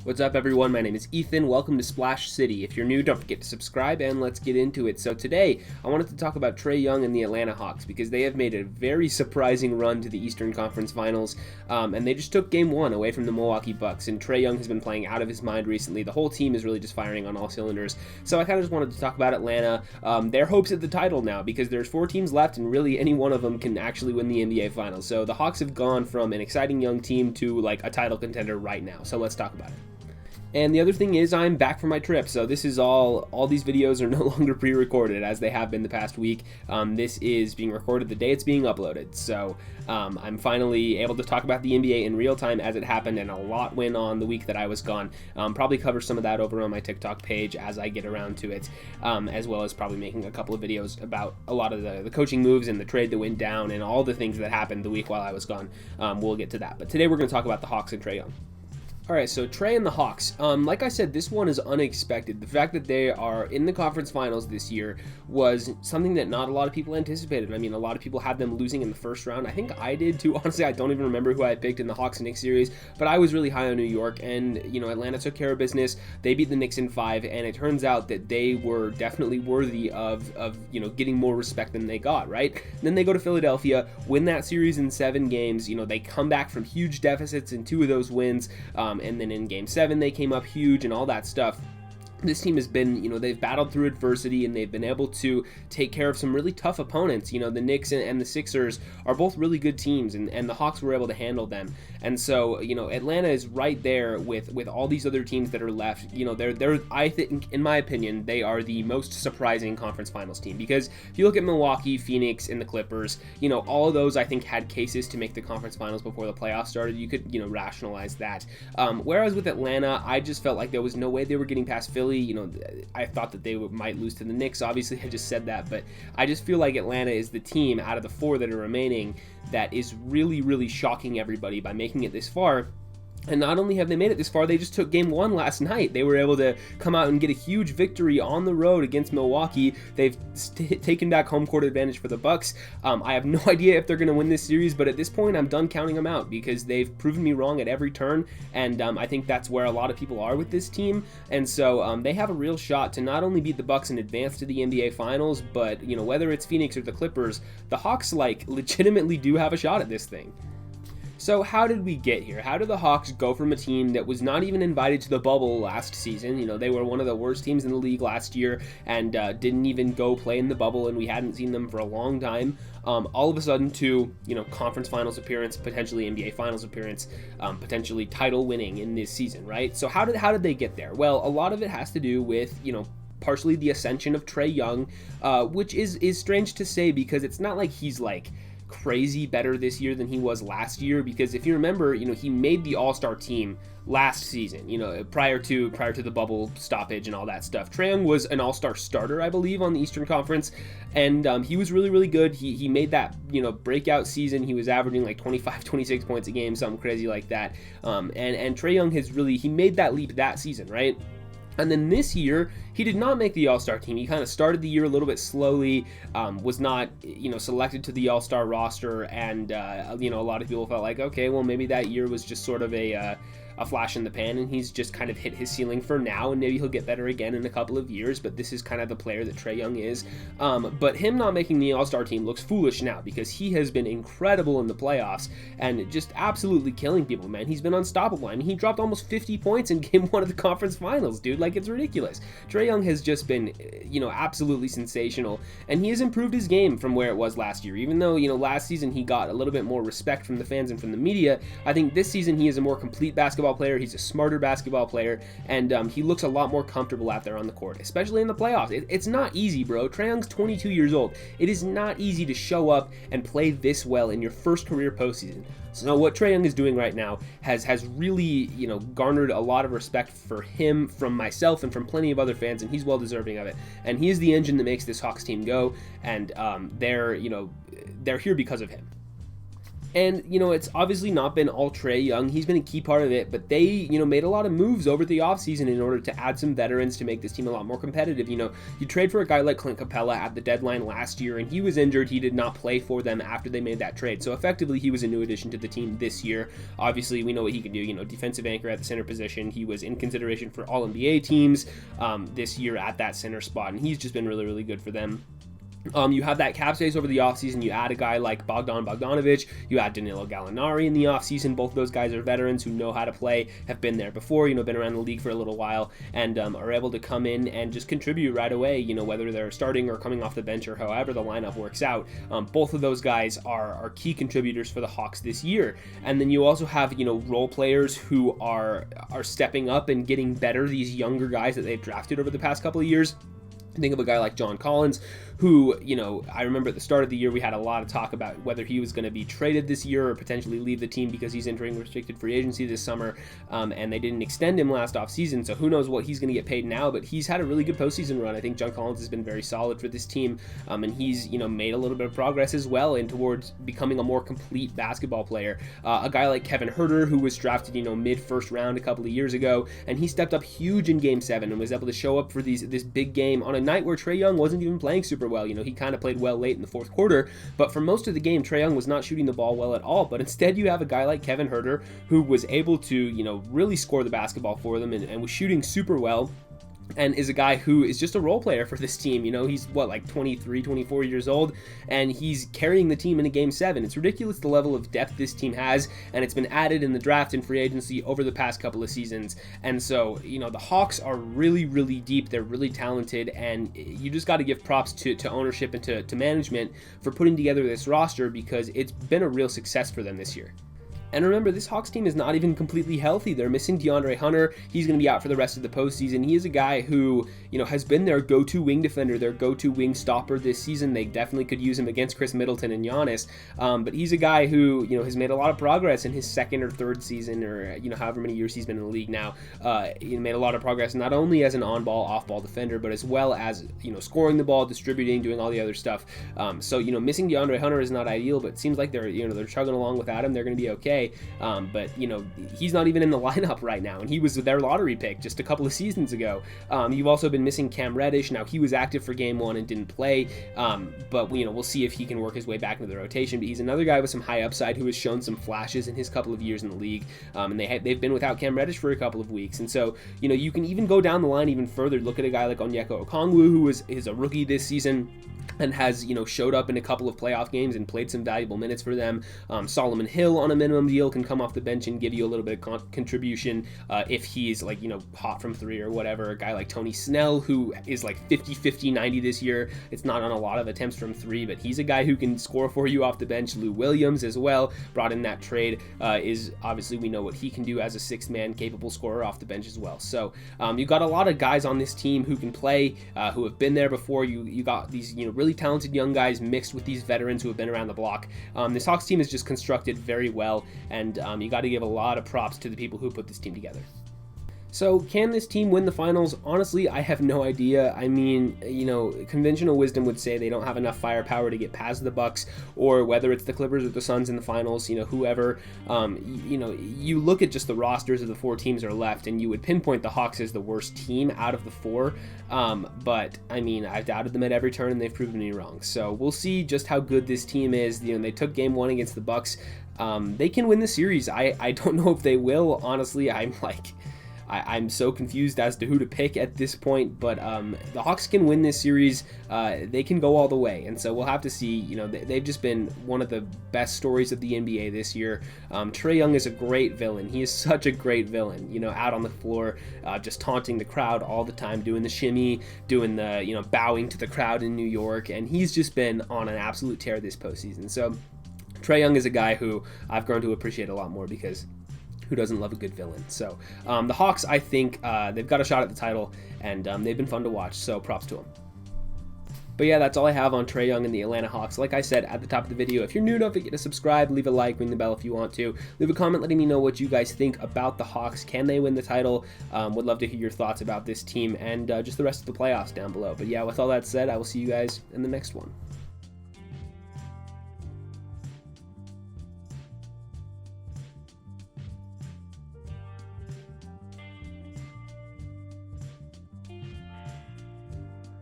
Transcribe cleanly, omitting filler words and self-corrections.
What's up, everyone? My name is Ethan. Welcome to Splash City. If you're new, don't forget to subscribe, and let's get into it. So today, I wanted to talk about Trae Young and the Atlanta Hawks because they have made a very surprising run to the Eastern Conference Finals, and they just took Game 1 away from the Milwaukee Bucks, and Trae Young has been playing out of his mind recently. The whole team is really just firing on all cylinders. So I kind of just wanted to talk about Atlanta, their hopes at the title now, because there's 4 teams left, and really any one of them can actually win the NBA Finals. So the Hawks have gone from an exciting young team to like a title contender right now. So let's talk about it. And the other thing is I'm back from my trip, so this is all these videos are no longer pre-recorded as they have been the past week. This is being recorded the day it's being uploaded, so I'm finally able to talk about the NBA in real time as it happened, and a lot went on the week that I was gone. Probably cover some of that over on my TikTok page as I get around to it, as well as probably making a couple of videos about a lot of the coaching moves and the trade that went down and all the things that happened the week while I was gone. We'll get to that, but today we're going to talk about the Hawks and Trae Young. Alright, so Trae and the Hawks. Like I said, this one is unexpected. The fact that they are in the conference finals this year was something that not a lot of people anticipated. I mean, a lot of people had them losing in the first round. I think I did too. Honestly, I don't even remember who I picked in the Hawks and Knicks series, but I was really high on New York, and, you know, Atlanta took care of business. They beat the Knicks in 5, and it turns out that they were definitely worthy of you know, getting more respect than they got, right? And then they go to Philadelphia, win that series in 7 games. You know, they come back from huge deficits in 2 of those wins, and then in Game 7 they came up huge and all that stuff. This team has been, you know, they've battled through adversity and they've been able to take care of some really tough opponents. You know, the Knicks and the Sixers are both really good teams, and the Hawks were able to handle them. And so, you know, Atlanta is right there with all these other teams that are left. You know, they're I think, in my opinion, they are the most surprising conference finals team, because if you look at Milwaukee, Phoenix, and the Clippers, you know, all of those I think had cases to make the conference finals before the playoffs started. You could, you know, rationalize that. Whereas with Atlanta, I just felt like there was no way they were getting past Philly. You know, I thought that they might lose to the Knicks. Obviously, I just said that, but I just feel like Atlanta is the team out of the 4 that are remaining that is really, really shocking everybody by making it this far. And not only have they made it this far, they just took Game 1 last night. They were able to come out and get a huge victory on the road against Milwaukee. They've taken back home court advantage for the Bucks. I have no idea if they're going to win this series, but at this point, I'm done counting them out because they've proven me wrong at every turn, and I think that's where a lot of people are with this team. And so they have a real shot to not only beat the Bucks and advance to the NBA Finals, but, you know, whether it's Phoenix or the Clippers, the Hawks, like, legitimately do have a shot at this thing. So how did we get here? How did the Hawks go from a team that was not even invited to the bubble last season? You know, they were one of the worst teams in the league last year and didn't even go play in the bubble, and we hadn't seen them for a long time. All of a sudden to, you know, conference finals appearance, potentially NBA finals appearance, potentially title winning in this season, right? So how did they get there? Well, a lot of it has to do with, you know, partially the ascension of Trae Young, which is strange to say because it's not like he's like crazy better this year than he was last year, because if you remember, you know, he made the All-Star team last season, you know, prior to the bubble stoppage and all that stuff. Trae Young was an All-Star starter, I believe, on the Eastern Conference, and he was really, really good. He made that, you know, breakout season. He was averaging like 25, 26 points a game, something crazy like that. And Trae Young he made that leap that season, right? And then this year, he did not make the All-Star team. He kind of started the year a little bit slowly, was not, you know, selected to the All-Star roster, and, you know, a lot of people felt like, okay, well, maybe that year was just sort of a flash in the pan, and he's just kind of hit his ceiling for now, and maybe he'll get better again in a couple of years, but this is kind of the player that Trae Young is. But him not making the All-Star team looks foolish now, because he has been incredible in the playoffs, and just absolutely killing people, man. He's been unstoppable. I mean, he dropped almost 50 points in Game 1 of the conference finals, dude. Like, it's ridiculous. Trae Young has just been, you know, absolutely sensational, and he has improved his game from where it was last year. Even though, you know, last season he got a little bit more respect from the fans and from the media, I think this season he is a more complete basketball player. He's a smarter basketball player, and he looks a lot more comfortable out there on the court, especially in the playoffs. It's not easy, bro. Trae Young's 22 years old. It is not easy to show up and play this well in your first career postseason. So what Trae Young is doing right now has really, you know, garnered a lot of respect for him from myself and from plenty of other fans, and he's well deserving of it. And he is the engine that makes this Hawks team go, and they're here because of him. And, it's obviously not been all Trae Young. He's been a key part of it, but they, made a lot of moves over the offseason in order to add some veterans to make this team a lot more competitive. You trade for a guy like Clint Capella at the deadline last year, and he was injured. He did not play for them after they made that trade. So effectively, he was a new addition to the team this year. Obviously, we know what he can do. Defensive anchor at the center position. He was in consideration for All-NBA teams this year at that center spot, and he's just been really, really good for them. You have that cap space over the offseason. You add a guy like Bogdan Bogdanovic. You add Danilo Gallinari in the offseason. Both of those guys are veterans who know how to play, have been there before, been around the league for a little while, and are able to come in and just contribute right away, whether they're starting or coming off the bench or however the lineup works out. Both of those guys are key contributors for the Hawks this year. And then you also have, role players who are stepping up and getting better, these younger guys that they've drafted over the past couple of years. Think of a guy like John Collins, who, I remember at the start of the year, we had a lot of talk about whether he was going to be traded this year or potentially leave the team because he's entering restricted free agency this summer, and they didn't extend him last offseason, so who knows what he's going to get paid now, but he's had a really good postseason run. I think John Collins has been very solid for this team, and he's, made a little bit of progress as well in towards becoming a more complete basketball player. A guy like Kevin Huerter, who was drafted, mid-first round a couple of years ago, and he stepped up huge in Game 7 and was able to show up for this big game on a night where Trae Young wasn't even playing super well. He kind of played well late in the fourth quarter, but for most of the game, Trae Young was not shooting the ball well at all. But instead, you have a guy like Kevin Huerter who was able to, really score the basketball for them and was shooting super well. And is a guy who is just a role player for this team. He's like 23, 24 years old, and he's carrying the team into Game 7. It's ridiculous the level of depth this team has, and it's been added in the draft and free agency over the past couple of seasons. And so, the Hawks are really, really deep. They're really talented, and you just got to give props to ownership and to management for putting together this roster, because it's been a real success for them this year. And remember, this Hawks team is not even completely healthy. They're missing DeAndre Hunter. He's going to be out for the rest of the postseason. He is a guy who, has been their go-to wing defender, their go-to wing stopper this season. They definitely could use him against Chris Middleton and Giannis. But he's a guy who, has made a lot of progress in his second or third season, or, however many years he's been in the league now. He made a lot of progress, not only as an on-ball, off-ball defender, but as well as, scoring the ball, distributing, doing all the other stuff. So, missing DeAndre Hunter is not ideal, but it seems like they're chugging along without him. They're going to be okay. But he's not even in the lineup right now, and he was their lottery pick just a couple of seasons ago. You've also been missing Cam Reddish. Now, he was active for Game 1 and didn't play, but we'll see if he can work his way back into the rotation. But he's another guy with some high upside who has shown some flashes in his couple of years in the league, and they've been without Cam Reddish for a couple of weeks. And so you can even go down the line even further. Look at a guy like Onyeka Okongwu, who is a rookie this season and has showed up in a couple of playoff games and played some valuable minutes for them. Solomon Hill on a minimum deal can come off the bench and give you a little bit of contribution if he's hot from three or whatever. A guy like Tony Snell, who is 50-50-90 this year. It's not on a lot of attempts from three, but he's a guy who can score for you off the bench. Lou Williams as well, brought in that trade, is obviously, we know what he can do as a sixth man capable scorer off the bench as well. So you've got a lot of guys on this team who can play, who have been there before. You got these really talented young guys mixed with these veterans who have been around the block. This Hawks team is just constructed very well, and you got to give a lot of props to the people who put this team together. So can this team win the finals? Honestly, I have no idea. I mean, conventional wisdom would say they don't have enough firepower to get past the Bucks, or whether it's the Clippers or the Suns in the finals, whoever. You look at just the rosters of the four teams that are left, and you would pinpoint the Hawks as the worst team out of the four. But I mean, I've doubted them at every turn, and they've proven me wrong. So we'll see just how good this team is. They took Game 1 against the Bucks. They can win the series. I don't know if they will. Honestly, I'm so confused as to who to pick at this point, but the Hawks can win this series. They can go all the way, and so we'll have to see. They've just been one of the best stories of the NBA this year. Trae Young is a great villain. He is such a great villain, out on the floor, just taunting the crowd all the time, doing the shimmy, doing the, bowing to the crowd in New York, and he's just been on an absolute tear this postseason. So Trae Young is a guy who I've grown to appreciate a lot more, because who doesn't love a good villain? So the Hawks, I think they've got a shot at the title, and they've been fun to watch, so props to them. But yeah, that's all I have on Trae Young and the Atlanta Hawks. Like I said at the top of the video, if you're new, don't forget to subscribe, leave a like, ring the bell if you want to. Leave a comment letting me know what you guys think about the Hawks. Can they win the title? Would love to hear your thoughts about this team and just the rest of the playoffs down below. But yeah, with all that said, I will see you guys in the next one.